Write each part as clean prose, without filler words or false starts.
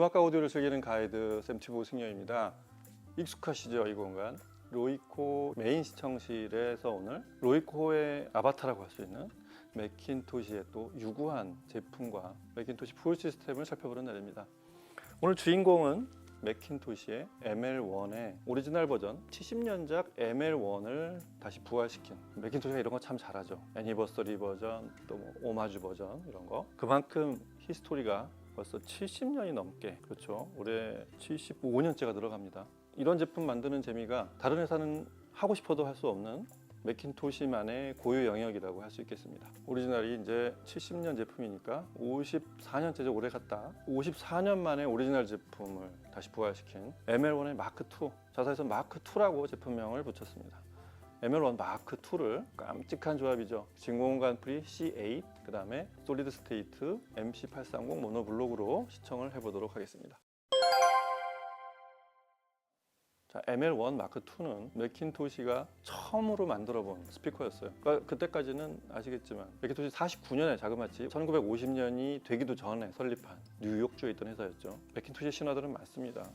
음악과 오디오를 즐기는 가이드 샘튜브 승려입니다. 익숙하시죠? 이 공간 로이코 메인 시청실에서 오늘 로이코의 아바타라고 할 수 있는 매킨토시의 또 유구한 제품과 매킨토시 풀 시스템을 살펴보는 날입니다. 오늘 주인공은 매킨토시의 ML1의 오리지널 버전 70년작 ML1을 다시 부활시킨, 매킨토시가 이런 거 참 잘하죠. 애니버서리 버전, 또 뭐 오마주 버전, 이런 거. 그만큼 히스토리가 벌써 70년이 넘게, 그렇죠, 올해 75년째가 들어갑니다. 이런 제품 만드는 재미가 다른 회사는 하고 싶어도 할 수 없는 매킨토시만의 고유 영역이라고 할 수 있겠습니다. 오리지널이 이제 70년 제품이니까 54년째죠. 올해 갔다 54년 만에 오리지널 제품을 다시 부활시킨 ML1의 마크2, 자사에서 마크2라고 제품명을 붙였습니다. ML1 마크2를 깜찍한 조합이죠. 진공관 프리 C8, 그 다음에 솔리드 스테이트 MC830 모노블록으로 시청을 해보도록 하겠습니다. 자, ML1 마크2는 매킨토시가 처음으로 만들어본 스피커였어요. 그러니까 그때까지는 아시겠지만 매킨토시 49년에 자그마치 1950년이 되기도 전에 설립한 뉴욕주에 있던 회사였죠. 매킨토시 신화들은 많습니다.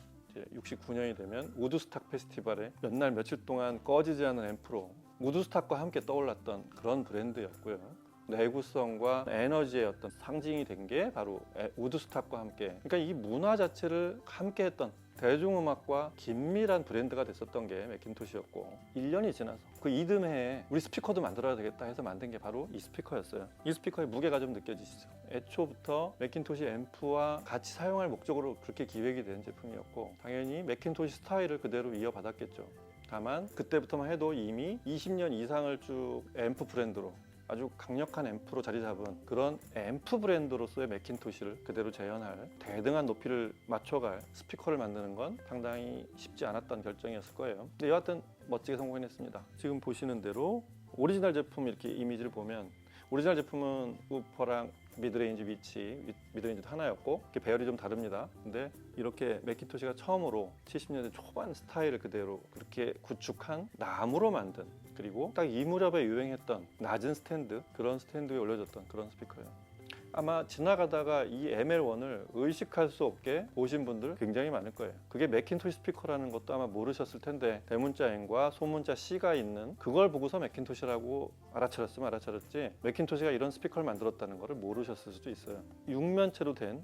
69년이 되면 우드스탁 페스티벌에 몇 날 며칠 동안 꺼지지 않은 앰프로 우드스탁과 함께 떠올랐던 그런 브랜드였고요. 내구성과 에너지의 어떤 상징이 된 게 바로 우드스탁과 함께, 그러니까 이 문화 자체를 함께 했던 대중음악과 긴밀한 브랜드가 됐었던 게 매킨토시였고, 1년이 지나서 그 이듬해에 우리 스피커도 만들어야 되겠다 해서 만든 게 바로 이 스피커였어요. 이 스피커의 무게가 좀 느껴지시죠? 애초부터 매킨토시 앰프와 같이 사용할 목적으로 그렇게 기획이 된 제품이었고, 당연히 매킨토시 스타일을 그대로 이어받았겠죠. 다만 그때부터만 해도 이미 20년 이상을 쭉 앰프 브랜드로, 아주 강력한 앰프로 자리 잡은 그런 앰프 브랜드로서의 매킨토시를 그대로 재현할, 대등한 높이를 맞춰갈 스피커를 만드는 건 상당히 쉽지 않았던 결정이었을 거예요. 근데 여하튼 멋지게 성공했습니다. 지금 보시는 대로 오리지널 제품 이렇게 이미지를 보면, 오리지널 제품은 우퍼랑 미드레인지 위치, 미드레인지도 하나였고 이렇게 배열이 좀 다릅니다. 근데 이렇게 매킨토시가 처음으로 70년대 초반 스타일을 그대로 그렇게 구축한 나무로 만든, 그리고 딱 이 무렵에 유행했던 낮은 스탠드, 그런 스탠드 위에 올려졌던 그런 스피커예요. 아마 지나가다가 이 ML1을 의식할 수 없게 보신 분들 굉장히 많을 거예요. 그게 매킨토시 스피커라는 것도 아마 모르셨을 텐데, 대문자 N과 소문자 C가 있는 그걸 보고서 매킨토시라고 알아차렸으면 알아차렸지, 매킨토시가 이런 스피커를 만들었다는 것을 모르셨을 수도 있어요. 육면체로 된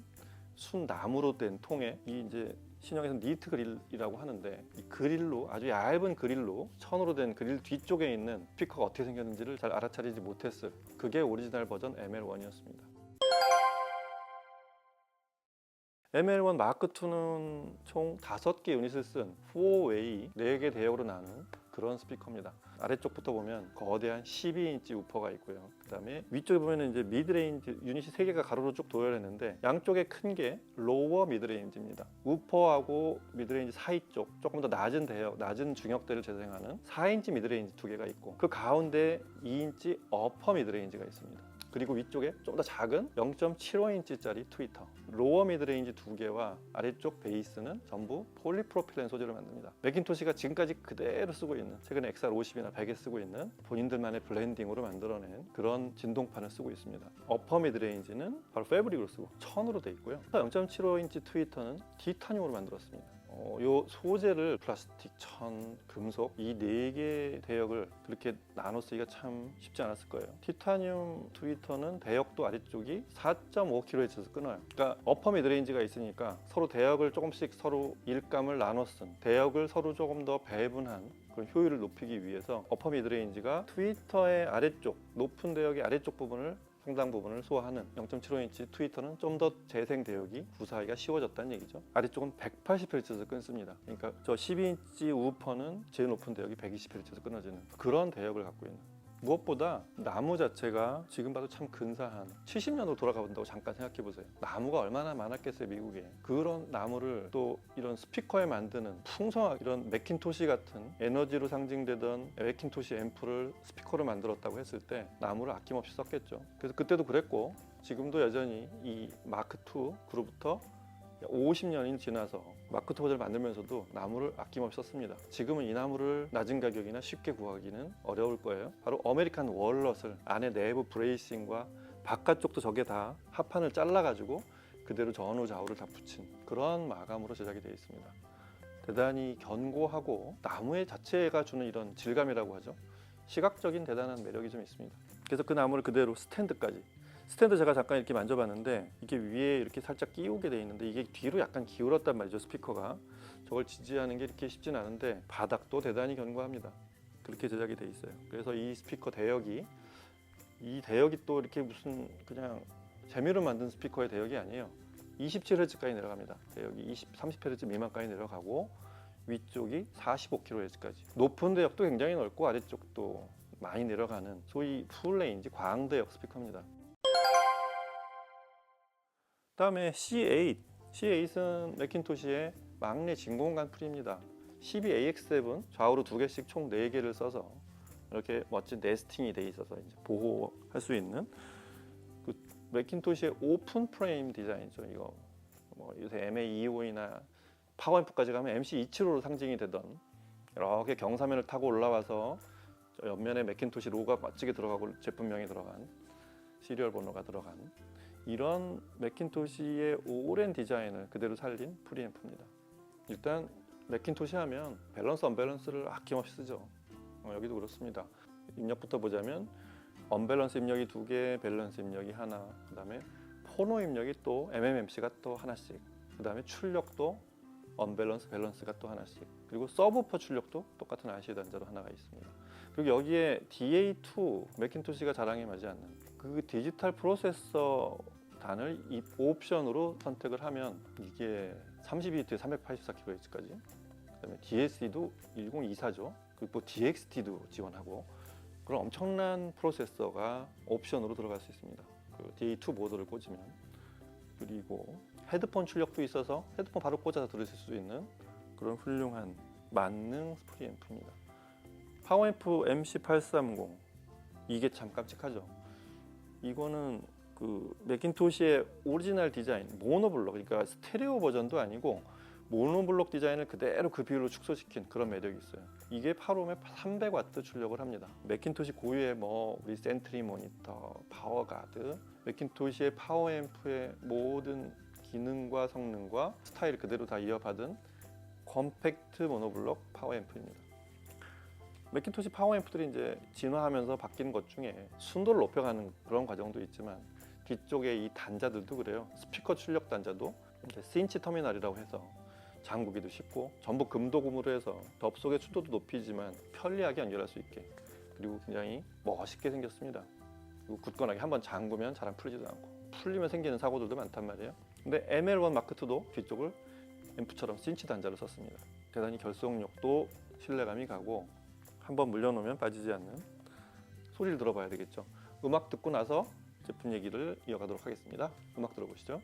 순나무로 된 통에, 이 이제 신형에서 니트 그릴이라고 하는데, 이 그릴로, 아주 얇은 그릴로, 천으로 된 그릴 뒤쪽에 있는 스피커가 어떻게 생겼는지를 잘 알아차리지 못했을, 그게 오리지널 버전 ML1이었습니다. ML1 마크2는 총 5개 유닛을 쓴 4웨이 4개 대역으로 나눈 그런 스피커입니다. 아래쪽부터 보면 거대한 12인치 우퍼가 있고요. 그 다음에 위쪽에 보면 이제 미드레인지 유닛이 3개가 가로로 쭉 도열했는데, 양쪽에 큰 게 로워 미드레인지입니다. 우퍼하고 미드레인지 사이 쪽 조금 더 낮은 대역, 낮은 중역대를 재생하는 4인치 미드레인지 2개가 있고, 그 가운데 2인치 어퍼 미드레인지가 있습니다. 그리고 위쪽에 좀 더 작은 0.75인치짜리 트위터, 로어 미드레인지 2개와 아래쪽 베이스는 전부 폴리프로필렌 소재로 만듭니다. 매킨토시가 지금까지 그대로 쓰고 있는, 최근에 XR50이나 100에 쓰고 있는 본인들만의 블렌딩으로 만들어낸 그런 진동판을 쓰고 있습니다. 어퍼 미드레인지는 바로 패브릭으로 쓰고 천으로 돼 있고요. 0.75인치 트위터는 티타늄으로 만들었습니다. 요 소재를 플라스틱, 천, 금속, 이 4개 대역을 그렇게 나눠 쓰기가 참 쉽지 않았을 거예요. 티타늄 트위터는 대역도 아래쪽이 4.5kHz 끊어요. 그러니까 어퍼 미드레인지가 있으니까 서로 대역을 조금씩 서로 일감을 나눠 쓴, 대역을 서로 조금 더 배분한 그런 효율을 높이기 위해서 어퍼 미드레인지가 트위터의 아래쪽, 높은 대역의 아래쪽 부분을, 상당 부분을 소화하는 0.75인치 트위터는 좀 더 재생 대역이 구사하기가 쉬워졌다는 얘기죠. 아래쪽은 180Hz 끊습니다. 그러니까 저 12인치 우퍼는 제일 높은 대역이 120Hz 끊어지는 그런 대역을 갖고 있는. 무엇보다 나무 자체가 지금 봐도 참 근사한, 70년으로 돌아가 본다고 잠깐 생각해 보세요. 나무가 얼마나 많았겠어요, 미국에. 그런 나무를 또 이런 스피커에 만드는 풍성하게, 이런 매킨토시 같은 에너지로 상징되던 매킨토시 앰프를 스피커로 만들었다고 했을 때 나무를 아낌없이 썼겠죠. 그래서 그때도 그랬고 지금도 여전히 이 마크2 그로부터 50년이 지나서 마크2 모델을 만들면서도 나무를 아낌없이 썼습니다. 지금은 이 나무를 낮은 가격이나 쉽게 구하기는 어려울 거예요. 바로 아메리칸 월넛을, 안에 내부 브레이싱과 바깥쪽도 저게 다 합판을 잘라가지고 그대로 전후 좌우를 다 붙인 그런 마감으로 제작이 되어 있습니다. 대단히 견고하고 나무의 자체가 주는 이런 질감이라고 하죠. 시각적인 대단한 매력이 좀 있습니다. 그래서 그 나무를 그대로 스탠드까지. 스탠드 제가 잠깐 이렇게 만져봤는데 이게 위에 이렇게 살짝 끼우게 돼 있는데 이게 뒤로 약간 기울었단 말이죠. 스피커가 저걸 지지하는 게 이렇게 쉽진 않은데 바닥도 대단히 견고합니다. 그렇게 제작이 돼 있어요. 그래서 이 스피커 대역이 또 이렇게 무슨 그냥 재미로 만든 스피커의 대역이 아니에요. 27Hz까지 내려갑니다. 대역이 30Hz 미만까지 내려가고 위쪽이 45kHz까지. 높은 대역도 굉장히 넓고 아래쪽도 많이 내려가는 소위 풀레인지 광대역 스피커입니다. 다음에 C8. C8은 매킨토시의 막내 진공관 프리입니다. 12AX7 좌우로 2개씩 총 4개를 써서 이렇게 멋진 네스팅이 돼 있어서 이제 보호할 수 있는 그 매킨토시의 오픈 프레임 디자인이죠. 이거 뭐 요새 MA225이나 파워앰프까지 가면 MC275로 상징이 되던 이렇게 경사면을 타고 올라와서 옆면에 매킨토시 로고가 멋지게 들어가고 제품명이 들어간 시리얼 번호가 들어간 이런 매킨토시의 오랜 디자인을 그대로 살린 프리앰프입니다. 일단 매킨토시 하면 밸런스 언밸런스를 아낌없이 쓰죠. 여기도 그렇습니다. 입력부터 보자면 언밸런스 입력이 2개, 밸런스 입력이 하나, 그 다음에 포노 입력이 또 MMMC가 또 하나씩, 그 다음에 출력도 언밸런스, 밸런스가 또 하나씩, 그리고 서브우퍼 출력도 똑같은 RC 단자로 하나가 있습니다. 그리고 여기에 DA2 매킨토시가 자랑에 맞지 않는 그 디지털 프로세서 단을 이 옵션으로 선택을 하면 이게 32비트 384kHz까지, 그다음에 DSC도 1024죠. 그리고 DXT도 지원하고 그런 엄청난 프로세서가 옵션으로 들어갈 수 있습니다. 그 DA2 모드를 꽂으면. 그리고 헤드폰 출력도 있어서 헤드폰 바로 꽂아서 들으실 수 있는 그런 훌륭한 만능 프리앰프입니다. 파워앰프 MC830 이게 참 깜찍하죠. 이거는 그 매킨토시의 오리지널 디자인 모노블록, 그러니까 스테레오 버전도 아니고 모노블록 디자인을 그대로 그 비율로 축소시킨 그런 매력이 있어요. 이게 8옴에 300W 출력을 합니다. 매킨토시 고유의 뭐 우리 센트리 모니터, 파워가드, 매킨토시의 파워앰프의 모든 기능과 성능과 스타일 그대로 다 이어받은 컴팩트 모노블록 파워앰프입니다. 매킨토시 파워앰프들이 이제 진화하면서 바뀐 것 중에 순도를 높여가는 그런 과정도 있지만 뒤쪽에 이 단자들도 그래요. 스피커 출력 단자도 스인치 터미널이라고 해서 잠그기도 쉽고 전부 금도금으로 해서 덥속의 순도도 높이지만 편리하게 연결할 수 있게, 그리고 굉장히 멋있게 생겼습니다. 그리고 굳건하게 한번 잠그면 잘 안 풀리지도 않고 풀리면 생기는 사고들도 많단 말이에요. 근데 ML1 마크2도 뒤쪽을 앰프처럼 스인치 단자를 썼습니다. 대단히 결속력도 신뢰감이 가고 한번 물려놓으면 빠지지 않는, 소리를 들어봐야 되겠죠. 음악 듣고 나서 제품 얘기를 이어가도록 하겠습니다. 음악 들어보시죠.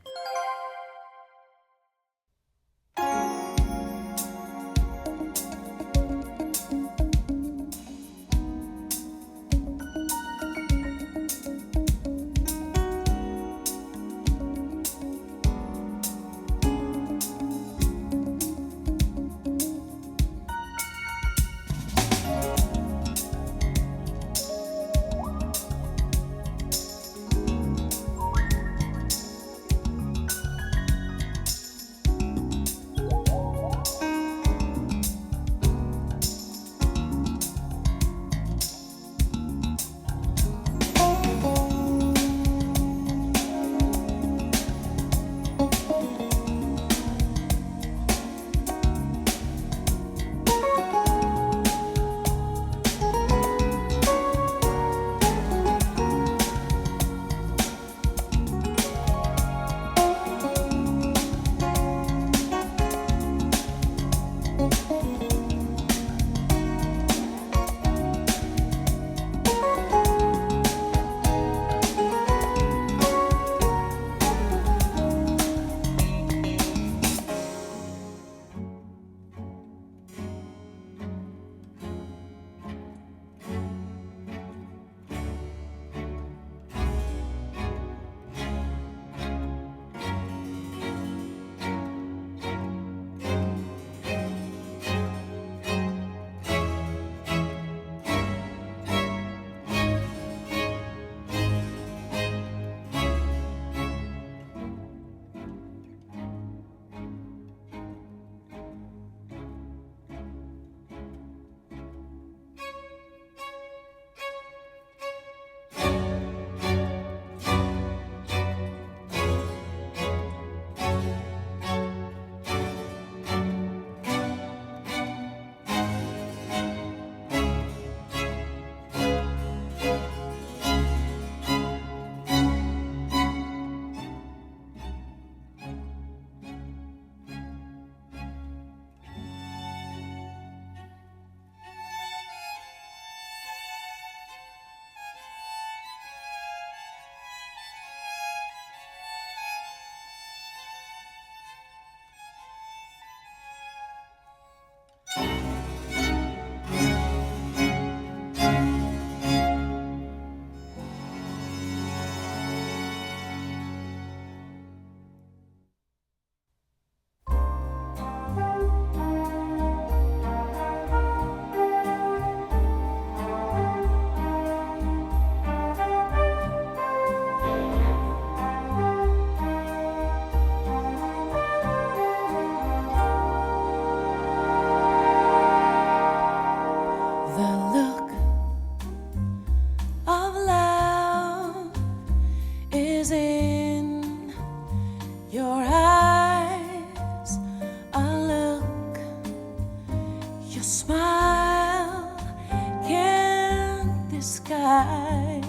sky.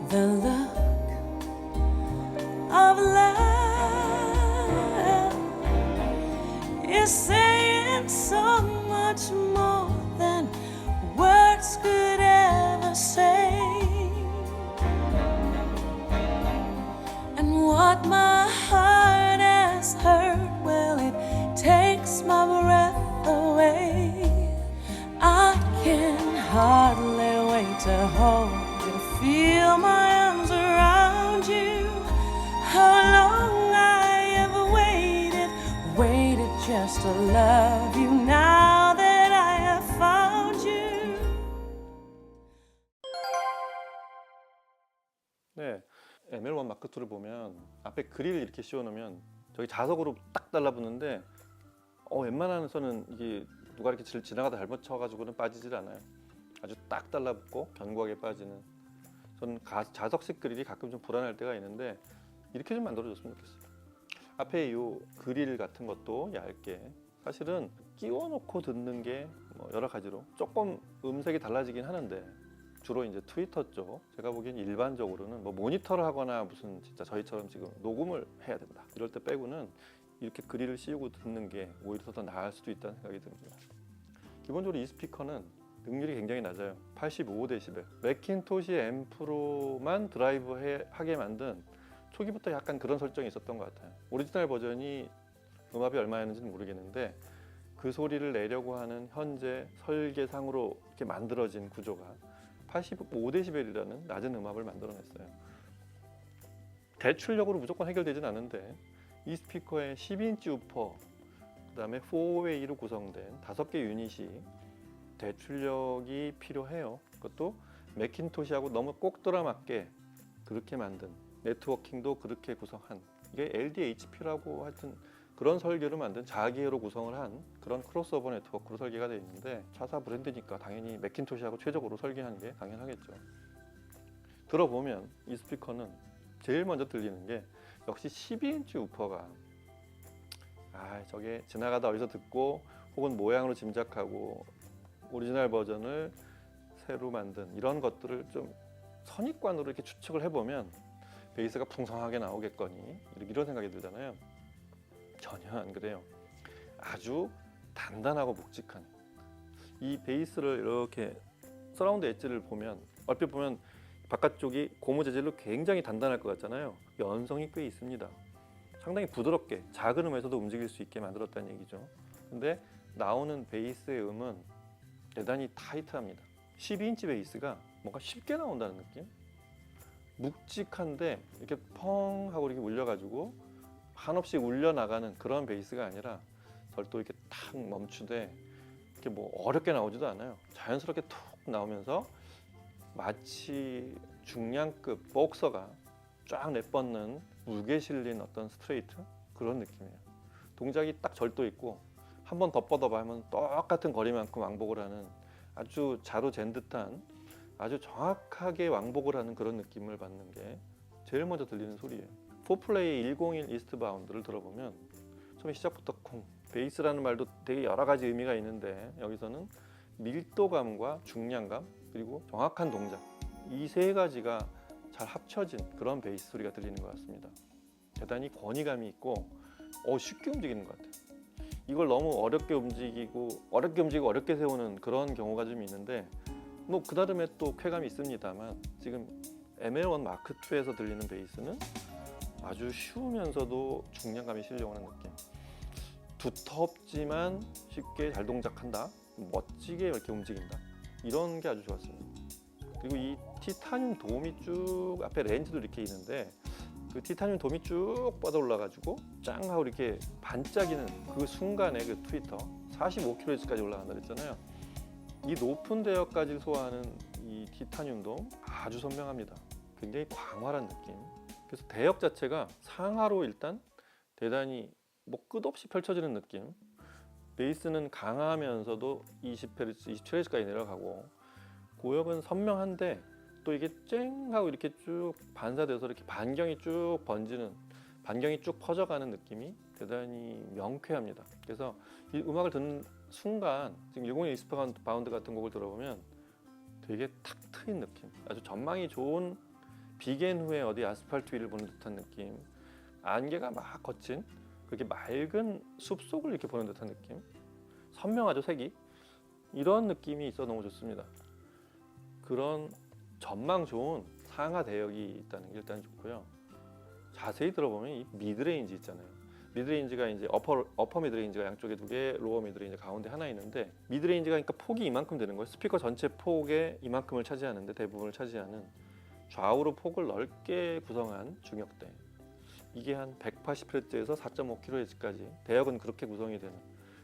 The look of love is saying so much more than words could ever say. And what my heart has heard, well, it takes my breath away. I can hardly wait to hold you, feel my arms around you. How long I have waited just to love you now that I have found you. 네, ML1 마크 2를 보면 앞에 그릴 이렇게 씌워놓으면 저기 자석으로 딱 달라붙는데 웬만해서는 이게 누가 이렇게 지나가다 잘못 쳐가지고는 빠지질 않아요. 아주 딱 달라붙고 견고하게 빠지는. 저는 자석식 그릴이 가끔 좀 불안할 때가 있는데 이렇게 좀 만들어줬으면 좋겠어요. 앞에 이 그릴 같은 것도 얇게, 사실은 끼워놓고 듣는 게 뭐 여러 가지로 조금 음색이 달라지긴 하는데, 주로 이제 트위터 쪽, 제가 보기엔 일반적으로는 뭐 모니터를 하거나 무슨 진짜 저희처럼 지금 녹음을 해야 된다 이럴 때 빼고는 이렇게 그릴을 씌우고 듣는 게 오히려 더 나을 수도 있다는 생각이 듭니다. 기본적으로 이 스피커는 능률이 굉장히 낮아요. 85dB. 맥킨토시 앰프로만 드라이브 하게 만든, 초기부터 약간 그런 설정이 있었던 것 같아요. 오리지널 버전이 음압이 얼마였는지는 모르겠는데 그 소리를 내려고 하는 현재 설계상으로 이렇게 만들어진 구조가 85dB이라는 낮은 음압을 만들어냈어요. 대출력으로 무조건 해결되진 않은데 이 스피커에 12인치 우퍼, 그 다음에 4웨이로 구성된 5개 유닛이 대출력이 필요해요. 그것도 맥킨토시하고 너무 꼭 들어맞게 그렇게 만든, 네트워킹도 그렇게 구성한, 이게 LDHP라고 하여튼 그런 설계로 만든 자기애로 구성을 한 그런 크로스오버 네트워크로 설계가 되어 있는데, 차사 브랜드니까 당연히 맥킨토시하고 최적으로 설계한 게 당연하겠죠. 들어보면 이 스피커는 제일 먼저 들리는 게 역시 12인치 우퍼가, 저게 지나가다 어디서 듣고 혹은 모양으로 짐작하고 오리지널 버전을 새로 만든 이런 것들을 좀 선입관으로 이렇게 추측을 해보면 베이스가 풍성하게 나오겠거니 이런 생각이 들잖아요. 전혀 안 그래요. 아주 단단하고 묵직한 이 베이스를 이렇게 서라운드 엣지를 보면, 얼핏 보면 바깥쪽이 고무 재질로 굉장히 단단할 것 같잖아요. 연성이 꽤 있습니다. 상당히 부드럽게 작은 음에서도 움직일 수 있게 만들었다는 얘기죠. 근데 나오는 베이스의 음은 대단히 타이트합니다. 12인치 베이스가 뭔가 쉽게 나온다는 느낌? 묵직한데 이렇게 펑 하고 이렇게 울려가지고 한없이 울려나가는 그런 베이스가 아니라 절도 이렇게 탁 멈추되 이렇게 뭐 어렵게 나오지도 않아요. 자연스럽게 툭 나오면서 마치 중량급 복서가 쫙 내뻗는 무게 실린 어떤 스트레이트, 그런 느낌이에요. 동작이 딱 절도 있고 한 번 더 뻗어봐 하면 똑같은 거리만큼 왕복을 하는, 아주 자로 잰 듯한, 아주 정확하게 왕복을 하는 그런 느낌을 받는 게 제일 먼저 들리는 소리예요. 4플레이 101 이스트바운드를 들어보면 처음에 시작부터 콩, 베이스라는 말도 되게 여러 가지 의미가 있는데 여기서는 밀도감과 중량감 그리고 정확한 동작, 이 세 가지가 잘 합쳐진 그런 베이스 소리가 들리는 것 같습니다. 대단히 권위감이 있고 쉽게 움직이는 것 같아요. 이걸 너무 어렵게 움직이고 어렵게 세우는 그런 경우가 좀 있는데 뭐 그 나름의 또 쾌감이 있습니다만, 지금 ML1 마크 2에서 들리는 베이스는 아주 쉬우면서도 중량감이 실려오는 느낌. 두텁지만 쉽게 잘 동작한다, 멋지게 이렇게 움직인다, 이런 게 아주 좋았습니다. 그리고 이 티타늄 돔이 쭉 앞에 렌즈도 이렇게 있는데 그 티타늄 돔이 쭉 뻗어 올라가지고 짱 하고 이렇게 반짝이는 그 순간에 그 트위터 45kHz까지 올라간다 그랬잖아요. 이 높은 대역까지 소화하는 이 티타늄 돔 아주 선명합니다. 굉장히 광활한 느낌. 그래서 대역 자체가 상하로 일단 대단히 뭐 끝없이 펼쳐지는 느낌. 베이스는 강하면서도 20Hz, 27Hz까지 내려가고, 고역은 선명한데 또 이게 쨍 하고 이렇게 쭉 반사돼서 이렇게 반경이 쭉 번지는, 반경이 쭉 퍼져가는 느낌이 대단히 명쾌합니다. 그래서 이 음악을 듣는 순간 지금 101 익스파운드 같은 곡을 들어보면 되게 탁 트인 느낌, 아주 전망이 좋은 비겐 후에 어디 아스팔트 위를 보는 듯한 느낌, 안개가 막 거친 그렇게 맑은 숲속을 이렇게 보는 듯한 느낌, 선명하죠 색이. 이런 느낌이 있어 너무 좋습니다. 그런 전망 좋은 상하 대역이 있다는 게 일단 좋고요. 자세히 들어보면 이 미드레인지 있잖아요. 미드레인지가 이제 어퍼 미드레인지가 양쪽에 두 개, 로어 미드레인지 가운데 하나 있는데, 미드레인지가 그러니까 폭이 이만큼 되는 거예요. 스피커 전체 폭의 이만큼을 차지하는데 대부분을 차지하는, 좌우로 폭을 넓게 구성한 중역대. 이게 한 180Hz에서 4.5kHz까지 대역은 그렇게 구성이 되는,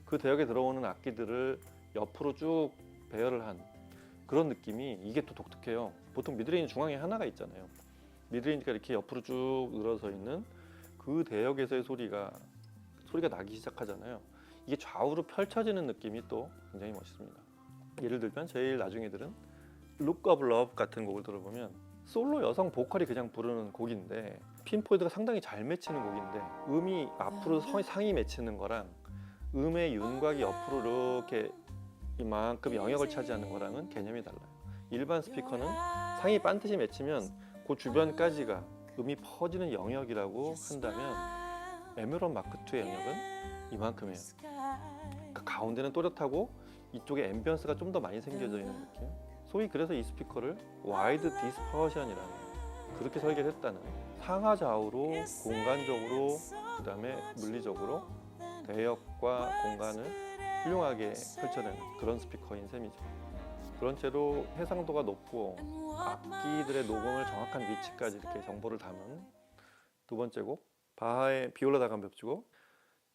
그 대역에 들어오는 악기들을 옆으로 쭉 배열을 한 그런 느낌이, 이게 또 독특해요. 보통 미드레인지 중앙에 하나가 있잖아요. 미드레인지가 이렇게 옆으로 쭉 늘어서 있는 그 대역에서의 소리가 나기 시작하잖아요. 이게 좌우로 펼쳐지는 느낌이 또 굉장히 멋있습니다. 예를 들면 제일 나중에 들은 Look of Love 같은 곡을 들어보면 솔로 여성 보컬이 그냥 부르는 곡인데 핀포인트가 상당히 잘 맺히는 곡인데, 음이 앞으로 상이 맺히는 거랑 음의 윤곽이 옆으로 이렇게 이만큼 영역을 차지하는 거랑은 개념이 달라요. 일반 스피커는 상이 반드시 맺히면 그 주변까지가 음이 퍼지는 영역이라고 한다면, 에메론 마크2의 영역은 이만큼이에요. 그러니까 가운데는 또렷하고 이쪽에 앰비언스가 좀 더 많이 생겨져 있는 느낌. 소위 그래서 이 스피커를 와이드 디스퍼션이라는, 그렇게 설계를 했다는, 상하 좌우로 공간적으로 그 다음에 물리적으로 대역과 공간을 훌륭하게 펼쳐내는 그런 스피커인 셈이죠. 그런 채로 해상도가 높고 악기들의 녹음을 정확한 위치까지 이렇게 정보를 담은 두 번째 곡, 바하의 비올라 다감 벽주곡.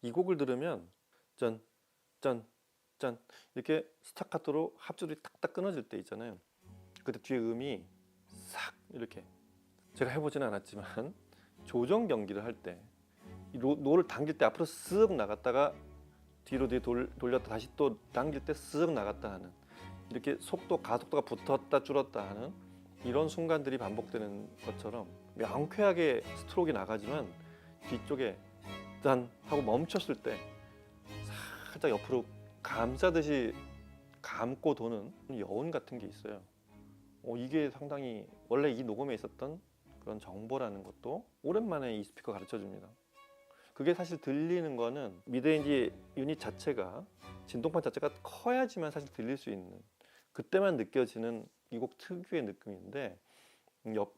이 곡을 들으면 짠, 짠, 짠 이렇게 스타카토로 합주들이 탁탁 끊어질 때 있잖아요. 그때 뒤에 음이 싹 이렇게, 제가 해보지는 않았지만 조정 경기를 할 때 노를 당길 때 앞으로 쓱 나갔다가 뒤로 돌렸다 다시 또 당길 때 쓱 나갔다 하는, 이렇게 가속도가 붙었다 줄었다 하는 이런 순간들이 반복되는 것처럼 명쾌하게 스트로크가 나가지만 뒤쪽에 짠 하고 멈췄을 때 살짝 옆으로 감싸듯이 감고 도는 여운 같은 게 있어요. 이게 상당히 원래 이 녹음에 있었던 그런 정보라는 것도 오랜만에 이 스피커 가르쳐 줍니다. 그게 사실 들리는 거는 미드레인지 유닛 자체가, 진동판 자체가 커야지만 사실 들릴 수 있는, 그때만 느껴지는 이 곡 특유의 느낌인데,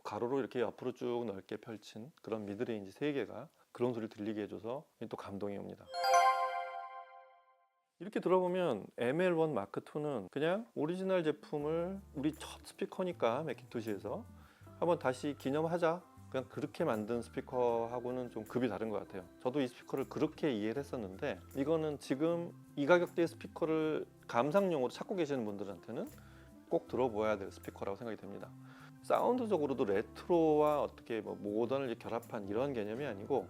가로로 이렇게 옆으로 쭉 넓게 펼친 그런 미드레인지 3개가 그런 소리를 들리게 해줘서 또 감동이 옵니다. 이렇게 들어보면 ML1 마크2는 그냥 오리지널 제품을 우리 첫 스피커니까 맥킨토시에서 한번 다시 기념하자, 그냥 그렇게 만든 스피커하고는 좀 급이 다른 것 같아요. 저도 이 스피커를 그렇게 이해를 했었는데, 이거는 지금 이 가격대의 스피커를 감상용으로 찾고 계시는 분들한테는 꼭 들어보아야 될 스피커라고 생각이 됩니다. 사운드적으로도 레트로와 어떻게 모던을 결합한 이런 개념이 아니고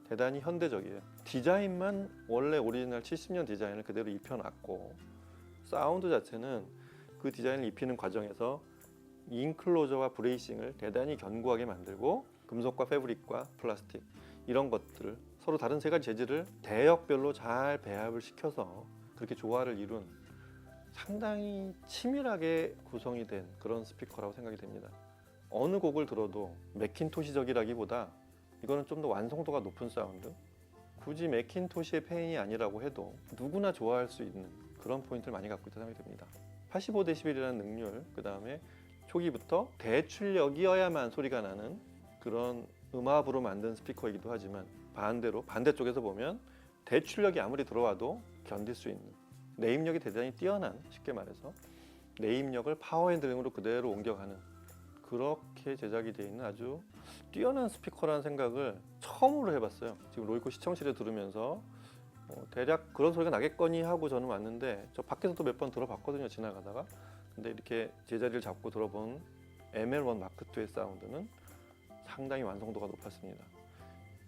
대단히 현대적이에요. 디자인만 원래 오리지널 70년 디자인을 그대로 입혀놨고, 사운드 자체는 그 디자인을 입히는 과정에서 인클로저와 브레이싱을 대단히 견고하게 만들고, 금속과 패브릭과 플라스틱 이런 것들을 서로 다른 세 가지 재질을 대역별로 잘 배합을 시켜서 그렇게 조화를 이룬 상당히 치밀하게 구성이 된 그런 스피커라고 생각이 됩니다. 어느 곡을 들어도 맥킨토시적이라기보다 이거는 좀 더 완성도가 높은 사운드, 굳이 맥킨토시의 팬이 아니라고 해도 누구나 좋아할 수 있는 그런 포인트를 많이 갖고 있다고 생각이 됩니다. 85dB이라는 능률, 그 다음에 초기부터 대출력이어야만 소리가 나는 그런 음압으로 만든 스피커이기도 하지만, 반대쪽에서 보면 대출력이 아무리 들어와도 견딜 수 있는, 내입력이 대단히 뛰어난, 쉽게 말해서 내입력을 파워핸들링으로 그대로 옮겨가는, 그렇게 제작이 되어 있는 아주 뛰어난 스피커라는 생각을 처음으로 해봤어요. 지금 로이코 시청실에 들으면서 대략 그런 소리가 나겠거니 하고 저는 왔는데, 저 밖에서도 몇 번 들어봤거든요, 지나가다가. 근데 이렇게 제자리를 잡고 들어본 ML1 마크2의 사운드는 상당히 완성도가 높았습니다.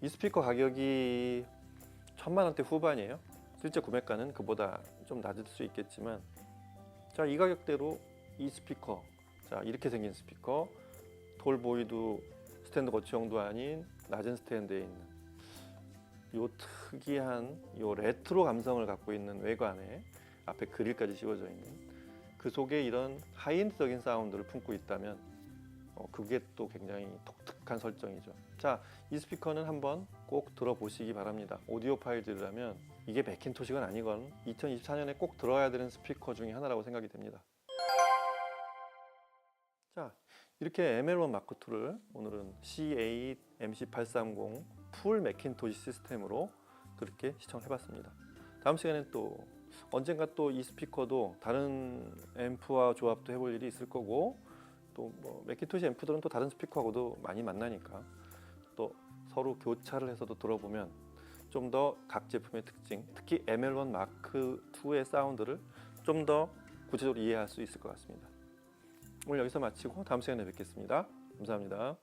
이 스피커 가격이 1000만원대 후반이에요. 실제 구매가는 그보다 좀 낮을 수 있겠지만, 자, 이 가격대로 이 스피커, 자, 이렇게 생긴 스피커, 톨보이도 스탠드 거치형도 아닌 낮은 스탠드에 있는 요 특이한 요 레트로 감성을 갖고 있는 외관에 앞에 그릴까지 씌워져 있는 그 속에 이런 하이엔드적인 사운드를 품고 있다면 그게 또 굉장히 독특한 설정이죠. 자, 이 스피커는 한번 꼭 들어보시기 바랍니다. 오디오 파일 들으려면 이게 맥킨토시건 아니건 2024년에 꼭 들어야 되는 스피커 중에 하나라고 생각이 됩니다. 자, 이렇게 ML1 마크2를 오늘은 C8 MC830 풀 맥킨토시 시스템으로 그렇게 시청을 해봤습니다. 다음 시간엔 또 언젠가 또 이 스피커도 다른 앰프와 조합도 해볼 일이 있을 거고, 또 뭐 맥킨토시 앰프들은 또 다른 스피커하고도 많이 만나니까 또 서로 교차를 해서도 들어보면 좀 더 각 제품의 특징, 특히 ML1 마크2의 사운드를 좀 더 구체적으로 이해할 수 있을 것 같습니다. 오늘 여기서 마치고 다음 시간에 뵙겠습니다. 감사합니다.